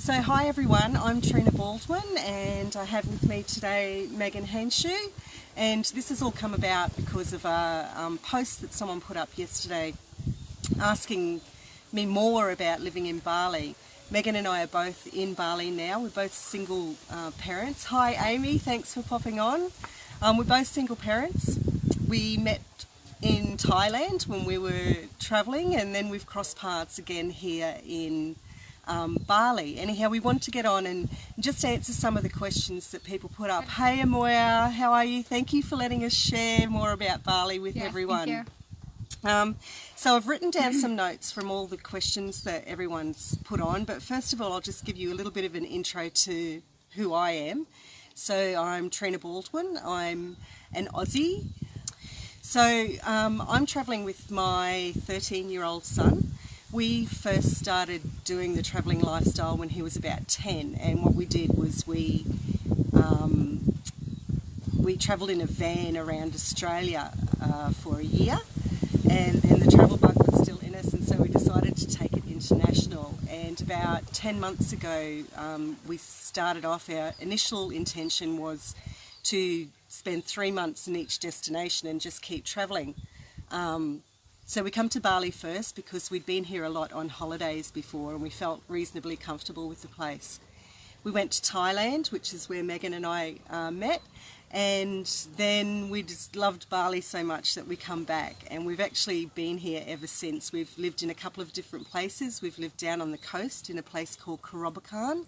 So hi everyone, I'm Trina Baldwin and I have with me today Megan Henshaw, and this has all come about because of a post that someone put up yesterday asking me more about living in Bali. Megan and I are both in Bali now. We're both single parents. Hi Amy, thanks for popping on. We're both single parents. We met in Thailand when we were travelling, and then we've crossed paths again here in Bali. Anyhow, we want to get on and just answer some of the questions that people put up. Hey Amoya, how are you? Thank you for letting us share more about Bali with everyone. Thank you. So I've written down some notes from all the questions that everyone's put on, but first of all I'll just give you a little bit of an intro to who I am. So I'm Trina Baldwin, I'm an Aussie. So I'm travelling with my 13-year-old son. We first started doing the travelling lifestyle when he was about 10, and what we did was we travelled in a van around Australia for a year, and then the travel bug was still in us, and so we decided to take it international. And about 10 months ago we started off. Our initial intention was to spend 3 months in each destination and just keep travelling. So we come to Bali first because we'd been here a lot on holidays before and we felt reasonably comfortable with the place. We went to Thailand, which is where Megan and I met, and then we just loved Bali so much that we come back, and we've actually been here ever since. We've lived in a couple of different places. We've lived down on the coast in a place called Kerobokan,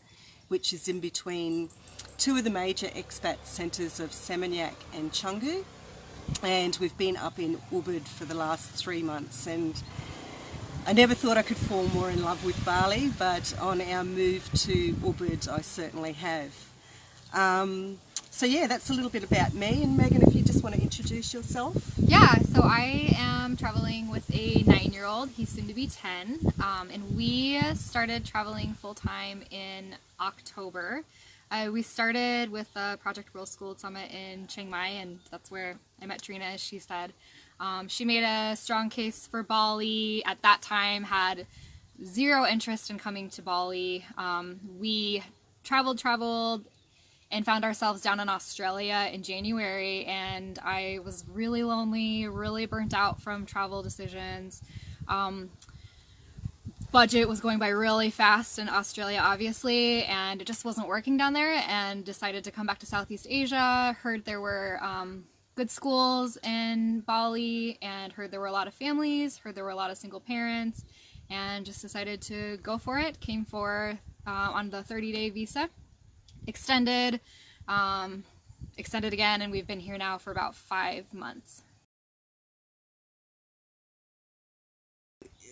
which is in between two of the major expat centres of Seminyak and Canggu. And we've been up in Ubud for the last 3 months, and I never thought I could fall more in love with Bali, but on our move to Ubud I certainly have. So yeah, that's a little bit about me, and Megan, if you just want to introduce yourself. Yeah, so I am traveling with a 9-year-old, he's soon to be 10, and we started traveling full-time in October. We started with the Project WorldSchool Summit in Chiang Mai, and that's where I met Trina, as she said. She made a strong case for Bali. At that time, had zero interest in coming to Bali. We traveled, and found ourselves down in Australia in January, and I was really lonely, really burnt out from travel decisions. Budget was going by really fast in Australia, obviously, and it just wasn't working down there, and decided to come back to Southeast Asia. Heard there were good schools in Bali, and heard there were a lot of families, heard there were a lot of single parents, and just decided to go for it. Came for on the 30-day visa, extended again, and we've been here now for about 5 months.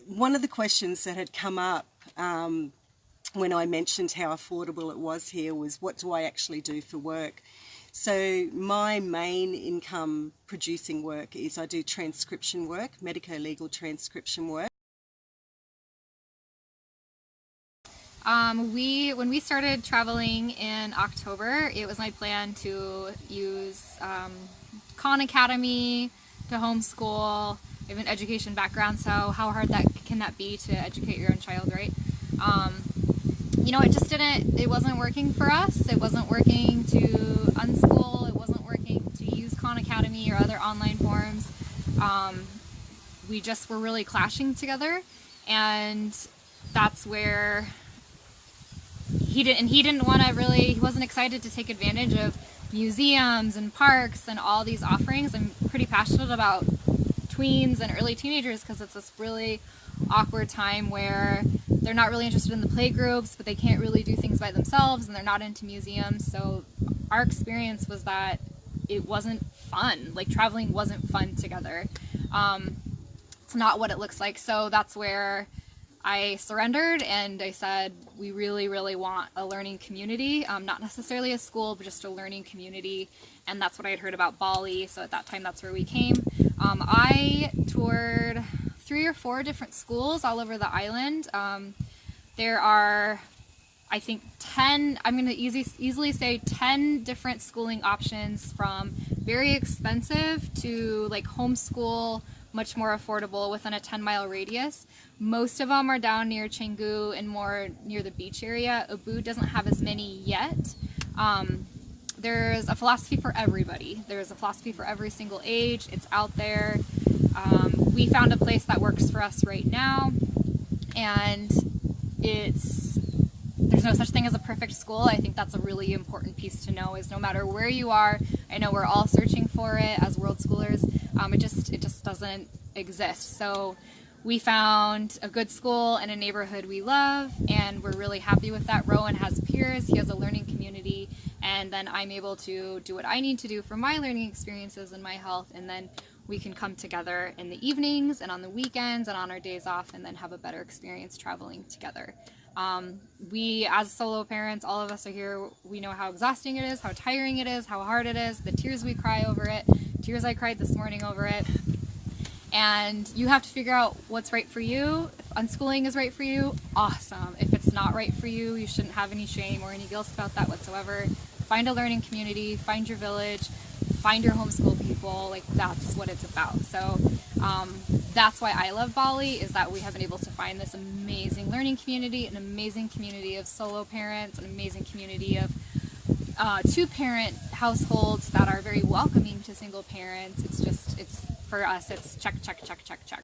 One of the questions that had come up when I mentioned how affordable it was here was, what do I actually do for work? So my main income producing work is I do transcription work, medico-legal transcription work. When we started traveling in October, it was my plan to use Khan Academy to homeschool. I have an education background, so how hard can that be to educate your own child, right? You know, it wasn't working for us. It wasn't working to unschool. It wasn't working to use Khan Academy or other online forms. We just were really clashing together, and that's where he wasn't excited to take advantage of museums and parks and all these offerings. I'm pretty passionate about tweens and early teenagers because it's this really awkward time where they're not really interested in the play groups, but they can't really do things by themselves, and they're not into museums. So our experience was that it wasn't fun. Like, traveling wasn't fun together. It's not what it looks like. So that's where I surrendered, and I said, we really, really want a learning community, not necessarily a school, but just a learning community. And that's what I had heard about Bali, so at that time that's where we came. I toured 3 or 4 different schools all over the island. There are, I think, 10, I'm going to easily say 10 different schooling options, from very expensive to like homeschool, much more affordable within a 10-mile radius. Most of them are down near Canggu and more near the beach area. Ubud doesn't have as many yet. There's a philosophy for everybody. There's a philosophy for every single age. It's out there. We found a place that works for us right now, and there's no such thing as a perfect school. I think that's a really important piece to know, is no matter where you are, I know we're all searching for it as world schoolers, it just doesn't exist. So we found a good school in a neighborhood we love, and we're really happy with that. Rowan has peers, he has a learning community, and then I'm able to do what I need to do for my learning experiences and my health, and then we can come together in the evenings and on the weekends and on our days off, and then have a better experience traveling together. We, as solo parents, all of us are here, we know how exhausting it is, how tiring it is, how hard it is, the tears we cry over it, tears I cried this morning over it. And you have to figure out what's right for you. If unschooling is right for you, awesome. If it's not right for you, you shouldn't have any shame or any guilt about that whatsoever. Find a learning community, find your village, find your homeschool people. Like, that's what it's about. So that's why I love Bali, is that we have been able to find this amazing learning community, an amazing community of solo parents, an amazing community of two-parent households that are very welcoming to single parents. It's for us, it's check, check, check, check, check.